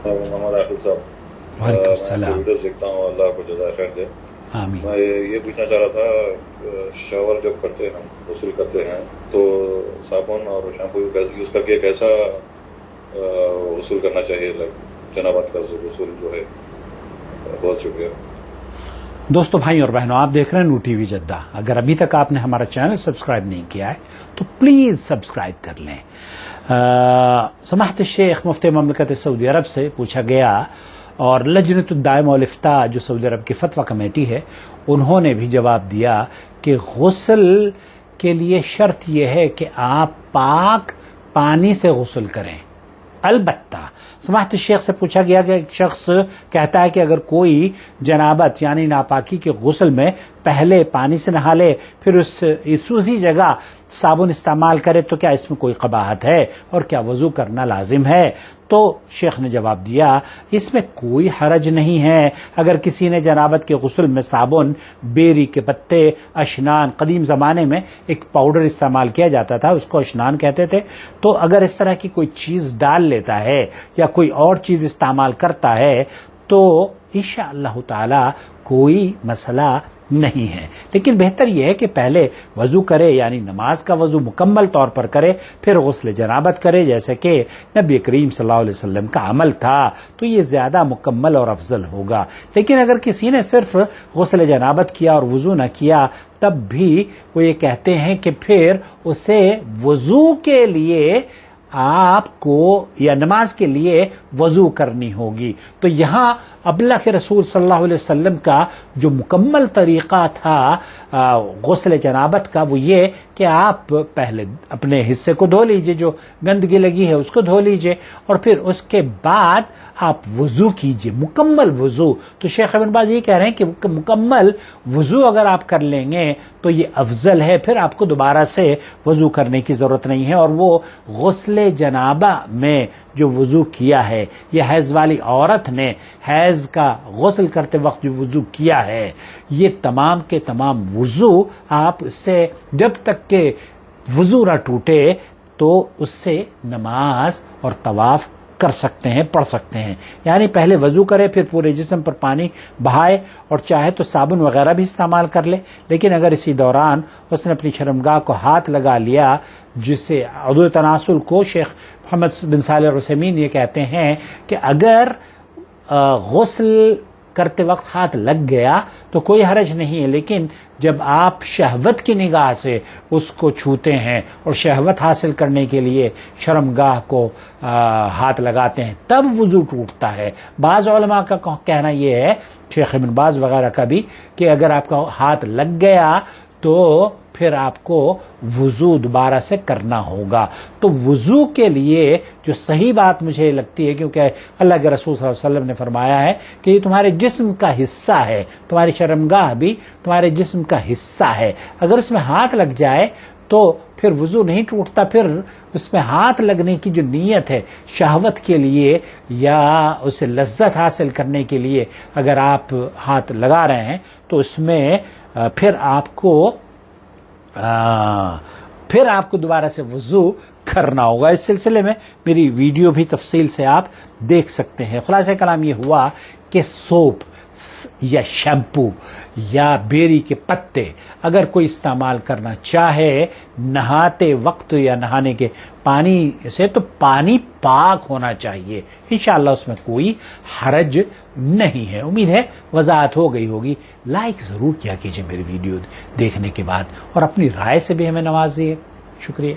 محمد حافظ صاحب، وعلیکم میں السلام. ویڈیوز دیکھتا ہوں، اللہ آپ کو جزائے خیر دے. آمین. میں یہ پوچھنا چاہ رہا تھا، شاور جب کرتے ہیں ہم غسل کرتے ہیں تو صابن اور شیمپو یوز کر کے کیسا غسل کرنا چاہیے؟ جنابت کا غسل جو ہے. بہت شکریہ. دوستو، بھائی اور بہنوں، آپ دیکھ رہے ہیں نور ٹی وی جدہ. اگر ابھی تک آپ نے ہمارا چینل سبسکرائب نہیں کیا ہے تو پلیز سبسکرائب کر لیں. سماحت الشیخ مفتی مملکت سعودی عرب سے پوچھا گیا، اور لجنۃ الدائمہ والافتاء جو سعودی عرب کی فتویٰ کمیٹی ہے انہوں نے بھی جواب دیا کہ غسل کے لیے شرط یہ ہے کہ آپ پاک پانی سے غسل کریں. البتہ سماحت الشیخ سے پوچھا گیا کہ ایک شخص کہتا ہے کہ اگر کوئی جنابت یعنی ناپاکی کے غسل میں پہلے پانی سے نہا لے پھر اسی جگہ صابن استعمال کرے تو کیا اس میں کوئی قباحت ہے اور کیا وضو کرنا لازم ہے؟ تو شیخ نے جواب دیا، اس میں کوئی حرج نہیں ہے. اگر کسی نے جنابت کے غسل میں صابن، بیری کے پتے، اشنان، قدیم زمانے میں ایک پاؤڈر استعمال کیا جاتا تھا، اس کو اشنان کہتے تھے، تو اگر اس طرح کی کوئی چیز ڈال لیتا ہے یا کوئی اور چیز استعمال کرتا ہے تو انشاءاللہ تعالی کوئی مسئلہ نہیں ہے. لیکن بہتر یہ ہے کہ پہلے وضو کرے، یعنی نماز کا وضو مکمل طور پر کرے، پھر غسل جنابت کرے، جیسے کہ نبی کریم صلی اللہ علیہ وسلم کا عمل تھا، تو یہ زیادہ مکمل اور افضل ہوگا. لیکن اگر کسی نے صرف غسل جنابت کیا اور وضو نہ کیا تب بھی وہ یہ کہتے ہیں کہ پھر اسے وضو کے لیے آپ کو یا نماز کے لیے وضو کرنی ہوگی. تو یہاں ابلغ کے رسول صلی اللہ علیہ وسلم کا جو مکمل طریقہ تھا غسل جنابت کا وہ یہ کہ آپ پہلے اپنے حصے کو دھو لیجئے، جو گندگی لگی ہے اس کو دھو لیجئے، اور پھر اس کے بعد آپ وضو کیجئے، مکمل وضو. تو شیخ ابن باز یہ کہہ رہے ہیں کہ مکمل وضو اگر آپ کر لیں گے تو یہ افضل ہے، پھر آپ کو دوبارہ سے وضو کرنے کی ضرورت نہیں ہے. اور وہ غسل جنابہ میں جو وضو کیا ہے، یہ حیض والی عورت نے حیض کا غسل کرتے وقت جو وضو کیا ہے، یہ تمام کے تمام وضو آپ اس سے جب تک کہ وضو نہ ٹوٹے تو اس سے نماز اور طواف کر سکتے ہیں، پڑھ سکتے ہیں. یعنی پہلے وضو کرے، پھر پورے جسم پر پانی بہائے، اور چاہے تو صابن وغیرہ بھی استعمال کر لے. لیکن اگر اسی دوران اس نے اپنی شرمگاہ کو ہاتھ لگا لیا، جسے عضو تناسل کو شیخ محمد بن صالح العثیمین یہ کہتے ہیں کہ اگر غسل کرتے وقت ہاتھ لگ گیا تو کوئی حرج نہیں ہے، لیکن جب آپ شہوت کی نگاہ سے اس کو چھوتے ہیں اور شہوت حاصل کرنے کے لیے شرمگاہ کو ہاتھ لگاتے ہیں تب وضو ٹوٹتا ہے. بعض علماء کا کہنا یہ ہے، شیخ ابن باز وغیرہ کا بھی، کہ اگر آپ کا ہاتھ لگ گیا تو پھر آپ کو وضو دوبارہ سے کرنا ہوگا. تو وضو کے لیے جو صحیح بات مجھے لگتی ہے، کیونکہ اللہ کے رسول صلی اللہ علیہ وسلم نے فرمایا ہے کہ یہ تمہارے جسم کا حصہ ہے، تمہاری شرمگاہ بھی تمہارے جسم کا حصہ ہے. اگر اس میں ہاتھ لگ جائے تو پھر وضو نہیں ٹوٹتا. پھر اس میں ہاتھ لگنے کی جو نیت ہے شہوت کے لیے یا اسے لذت حاصل کرنے کے لیے اگر آپ ہاتھ لگا رہے ہیں تو اس میں پھر آپ کو دوبارہ سے وضو کرنا ہوگا. اس سلسلے میں میری ویڈیو بھی تفصیل سے آپ دیکھ سکتے ہیں. خلاصہ کلام یہ ہوا کہ سوپ یا شیمپو یا بیری کے پتے اگر کوئی استعمال کرنا چاہے نہاتے وقت یا نہانے کے پانی سے تو پانی پاک ہونا چاہیے. انشاءاللہ اس میں کوئی حرج نہیں ہے. امید ہے وضاحت ہو گئی ہوگی. لائک ضرور کیا کیجئے میری ویڈیو دیکھنے کے بعد، اور اپنی رائے سے بھی ہمیں نوازیے. شکریہ.